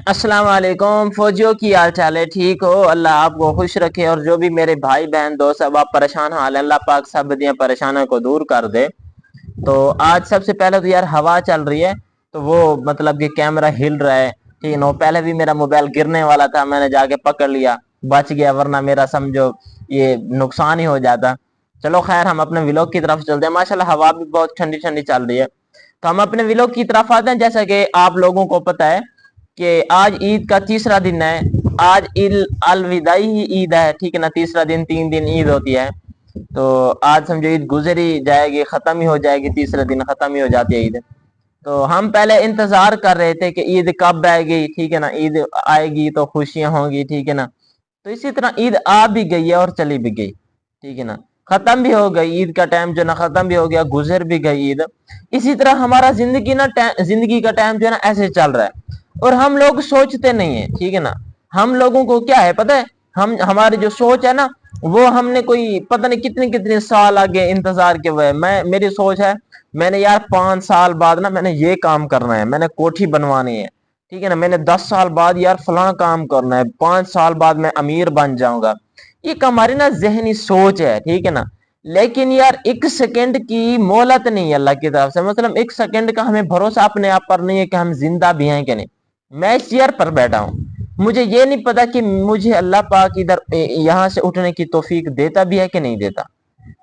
अस्सलाम वालेकुम फौजियों की हाल चाल है। ठीक हो? अल्लाह आपको खुश रखे। और जो भी मेरे भाई बहन दोस्त अब आप परेशान हाल है, अल्लाह पाक सब दिया परेशानियों को दूर कर दे। तो आज सबसे पहले तो यार हवा चल रही है, तो वो मतलब कि कैमरा हिल रहा है, ठीक है ना। पहले भी मेरा मोबाइल गिरने वाला था, मैंने जाके पकड़ लिया, बच गया, वरना मेरा समझो ये नुकसान ही हो जाता। चलो खैर, हम अपने व्लॉग की तरफ चलते हैं। माशाल्लाह हवा भी बहुत ठंडी ठंडी चल रही है, तो हम अपने व्लॉग की तरफ आते हैं। जैसा कि आप लोगों को पता है कि आज ईद का तीसरा दिन है। आज अलविदाई ही ईद है, ठीक है ना। तीसरा दिन, 3 दिन ईद होती है, तो आज समझो ईद गुजर ही जाएगी, खत्म ही हो जाएगी, तीसरे दिन खत्म ही हो जाती है ईद। तो हम पहले इंतजार कर रहे थे कि ईद कब आएगी, ठीक है ना। ईद आएगी तो खुशियां होंगी, ठीक है ना। तो इसी तरह ईद आ भी गई है और चली भी गई, ठीक है ना। खत्म भी हो गई ईद का टाइम जो ना, खत्म भी हो गया, गुजर भी गई ईद। इसी तरह हमारा जिंदगी ना, जिंदगी का टाइम जो है ना ऐसे चल रहा है, और हम लोग सोचते नहीं है, ठीक है ना। हम लोगों को क्या है पता है, हम हमारी जो सोच है ना, वो हमने कोई पता नहीं कितने कितने साल आगे इंतजार किए हुए है। मेरी सोच है, मैंने यार 5 साल बाद ना मैंने ये काम करना है, मैंने कोठी बनवानी है, ठीक है ना। मैंने 10 साल बाद यार फलां काम करना है, 5 साल बाद मैं अमीर बन जाऊंगा। एक हमारी ना जहनी सोच है, ठीक है ना। लेकिन यार 1 सेकंड की मोहलत नहीं है अल्लाह की तरफ से, मतलब 1 सेकंड का हमें भरोसा अपने आप पर नहीं है कि हम जिंदा भी हैं कि नहीं। मैं इस चेयर पर बैठा हूँ, मुझे ये नहीं पता कि मुझे अल्लाह पाक इधर यहाँ से उठने की तौफीक देता भी है कि नहीं देता।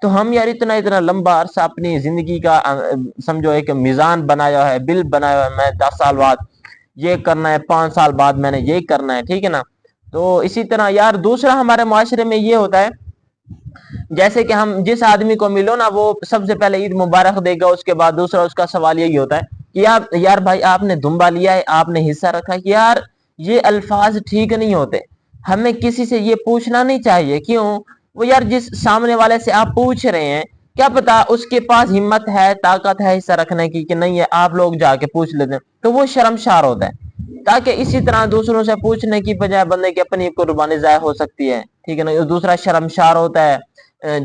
तो हम यार इतना इतना लंबा अरसा अपनी जिंदगी का समझो एक मिजान बनाया है, बिल बनाया है, मैं 10 साल बाद ये करना है, 5 साल बाद मैंने ये करना है, ठीक है ना। तो इसी तरह यार दूसरा हमारे माशरे में ये होता है, जैसे कि हम जिस आदमी को मिलो ना, वो सबसे पहले ईद मुबारक देगा, उसके बाद दूसरा उसका सवाल यही होता है कि यार भाई आपने दुम्बा लिया है, आपने हिस्सा रखा है। यार ये अल्फाज ठीक नहीं होते, हमें किसी से ये पूछना नहीं चाहिए। क्यों? वो यार जिस सामने वाले से आप पूछ रहे हैं, क्या पता उसके पास हिम्मत है, ताकत है हिस्सा रखने की कि नहीं है, आप लोग जाके पूछ लेते हैं, तो वो शर्मशार होता है। ताकि इसी तरह दूसरों से पूछने की बजाय बंदे की अपनी कुर्बानी जाया हो सकती है, ठीक है ना। दूसरा शर्मशार होता है,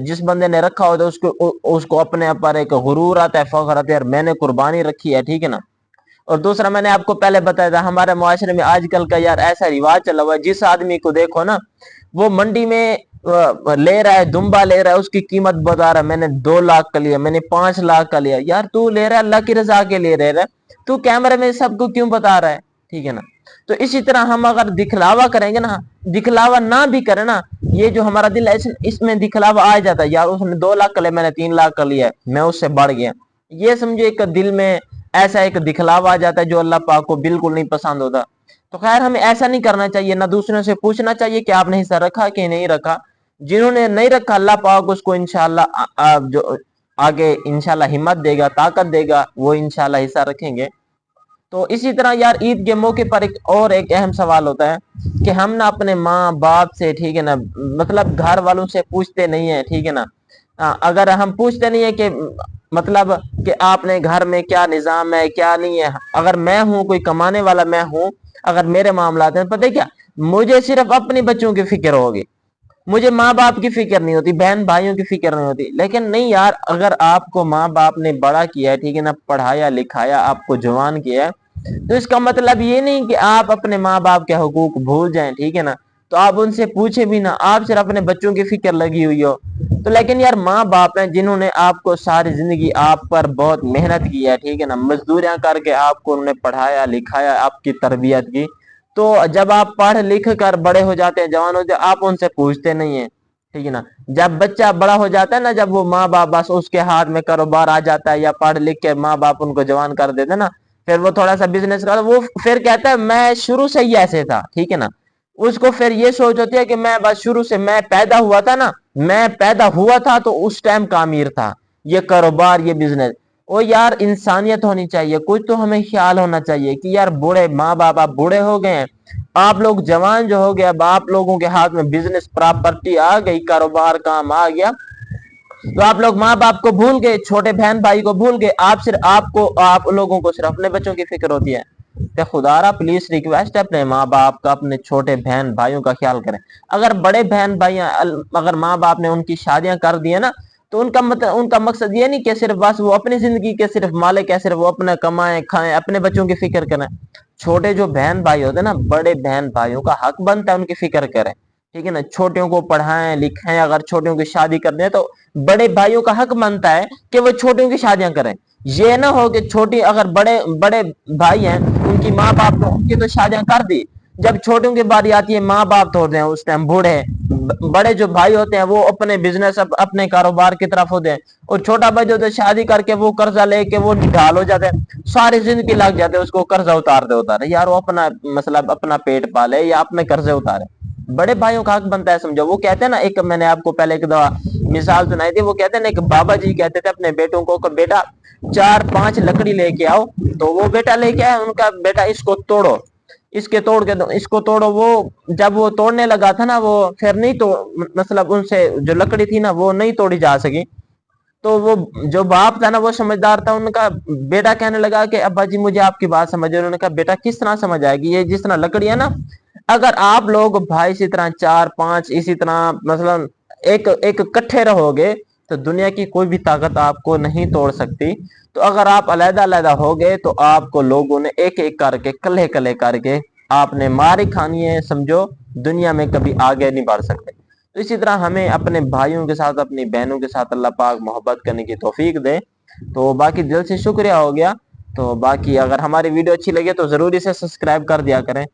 जिस बंदे ने रखा होता है उसको अपने ऊपर एक गुरूर आता है, फख्र आता है, यार मैंने कुर्बानी रखी है, ठीक है ना। और दूसरा मैंने आपको पहले बताया था, हमारे मुआशरे में आजकल का यार ऐसा रिवाज चला हुआ है, जिस आदमी को देखो ना, वो मंडी में ले रहा है, दुम्बा ले रहा है, उसकी कीमत बता रहा है, मैंने 2 लाख का लिया, मैंने 5 लाख का लिया। यार तू ले रहा है अल्लाह की रजा के लिए ले रहा है, तू कैमरे में सबको क्यों बता रहा है, ठीक है ना। तो इसी तरह हम अगर दिखलावा करेंगे ना, दिखलावा ना भी करें ना, ये जो हमारा दिल है इसमें दिखलावा आ जाता है, यार उसने 2 लाख का लिया, मैंने 3 लाख का लिया, मैं उससे बढ़ गया। ये समझो एक दिल में ऐसा एक दिखलावा आ जाता है जो अल्लाह पाक को बिल्कुल नहीं पसंद होता। तो खैर हमें ऐसा नहीं करना चाहिए, ना दूसरों से पूछना चाहिए कि आपने हिस्सा रखा कि नहीं रखा। जिन्होंने नहीं रखा अल्लाह पाक उसको इंशाल्लाह जो आगे इंशाल्लाह हिम्मत देगा, ताकत देगा, वो इंशाल्लाह हिस्सा रखेंगे। तो इसी तरह यार ईद के मौके पर एक अहम सवाल होता है कि हम ना अपने माँ बाप से, ठीक है ना, मतलब घर वालों से पूछते नहीं है, ठीक है ना। अगर हम पूछते नहीं है कि मतलब कि आपने घर में क्या निजाम है क्या नहीं है, अगर मैं हूं कोई कमाने वाला, मैं हूं, अगर मेरे मामला हैं, पता है क्या, मुझे सिर्फ अपने बच्चों की फिक्र होगी, मुझे माँ बाप की फिक्र नहीं होती, बहन भाइयों की फिक्र नहीं होती। लेकिन नहीं यार, अगर आपको माँ बाप ने बड़ा किया है, ठीक है ना, पढ़ाया लिखाया, आपको जवान किया है, तो इसका मतलब ये नहीं कि आप अपने माँ बाप के हुकूक भूल जाएं, ठीक है ना। तो आप उनसे पूछे भी ना, आप सिर्फ अपने बच्चों की फिक्र लगी हुई हो। तो लेकिन यार माँ बाप हैं जिन्होंने आपको सारी जिंदगी आप पर बहुत मेहनत की है, ठीक है ना, मजदूरियां करके आपको उन्होंने पढ़ाया लिखाया, आपकी तरबियत की। तो जब आप पढ़ लिख कर बड़े हो जाते हैं, जवान हो जाते, आप उनसे पूछते नहीं है, ठीक है ना। जब बच्चा बड़ा हो जाता है ना, जब वो माँ बाप बस उसके हाथ में कारोबार आ जाता है, या पढ़ लिख के माँ बाप उनको जवान कर देते ना, फिर वो थोड़ा सा बिजनेस कर, वो फिर कहता है मैं शुरू से ही ऐसे था, ठीक है ना। उसको फिर ये सोच होती है कि मैं बस शुरू से, मैं पैदा हुआ था ना, मैं पैदा हुआ था तो उस टाइम का अमीर था, ये कारोबार ये बिजनेस। ओ यार इंसानियत होनी चाहिए, कुछ तो हमें ख्याल होना चाहिए कि यार बूढ़े माँ बाप, आप बूढ़े हो गए हैं, आप लोग जवान जो हो गए, अब आप लोगों के हाथ में बिजनेस प्रॉपर्टी आ गई, कारोबार काम आ गया, तो आप लोग माँ बाप को भूल गए, छोटे बहन भाई को भूल गए, आप सिर्फ आपको, आप लोगों को सिर्फ अपने बच्चों की फिक्र होती है। तो खुदारा प्लीज रिक्वेस्ट है, अपने माँ बाप का, अपने छोटे बहन भाइयों का ख्याल करें। अगर बड़े बहन भाई, अगर माँ बाप ने उनकी शादियां कर दी है ना, तो उनका मतलब, उनका मकसद ये नहीं कि सिर्फ बस वो अपनी जिंदगी के सिर्फ मालिक है, सिर्फ वो अपना कमाएं खाएं, अपने बच्चों की फिक्र करें। छोटे जो बहन भाई होते हैं ना, बड़े बहन भाइयों का हक बनता है उनकी फिक्र करें, ठीक है ना। छोटियों को पढ़ाएं लिखाएं, अगर छोटियों की शादी करनी है तो बड़े भाइयों का हक बनता है कि वो छोटियों की शादियां करें। ये ना हो कि छोटी, अगर बड़े बड़े भाई हैं, उनकी माँ बाप तो उनकी तो शादियां कर दी, जब छोटियों की बारी आती है माँ बाप तो होते हैं उस टाइम बूढ़े, बड़े जो भाई होते हैं वो अपने बिजनेस अपने कारोबार की तरफ होते हैं, और छोटा भाई जो होता है शादी करके वो कर्जा लेके वो निढाल हो जाते हैं, सारी जिंदगी लग जाते हैं उसको कर्जा उतारे यार, वो अपना मतलब अपना पेट पाले या अपने कर्जे उतारे। बड़े भाइयों का हक बनता है, समझो। वो कहते हैं ना, एक मैंने आपको पहले एक दफा मिसाल सुनाई थी, वो कहते हैं ना, एक बाबा जी कहते थे अपने बेटों को कि बेटा 4-5 लकड़ी लेके आओ, तो वो बेटा लेके आया, उनका बेटा इसको तोड़ो, इसके तोड़ के दो, इसको तोड़ो। वो जब वो तोड़ने लगा था ना, वो फिर नहीं तो मतलब उनसे जो लकड़ी थी ना वो नहीं तोड़ी जा सकी। तो वो जो बाप था ना वो समझदार था, उनका बेटा कहने लगा कि अब्बा जी मुझे आपकी बात समझ है। उन्होंने कहा बेटा किस तरह समझ आएगी, ये जिस तरह लकड़ी है ना, अगर आप लोग भाई इसी तरह 4-5 इसी तरह मतलब एक एक इकट्ठे रहोगे तो दुनिया की कोई भी ताकत आपको नहीं तोड़ सकती। तो अगर आप अलग अलग हो गए तो आपको लोगों ने एक एक करके कले कले करके आपने मार ही खानी है, समझो। दुनिया में कभी आगे नहीं बढ़ सकते। तो इसी तरह हमें अपने भाइयों के साथ अपनी बहनों के साथ अल्लाह पाक मोहब्बत करने की तौफीक दे। तो बाकी दिल से शुक्रिया हो गया। तो बाकी अगर हमारी वीडियो अच्छी लगे तो जरूर इसे सब्सक्राइब कर दिया करें।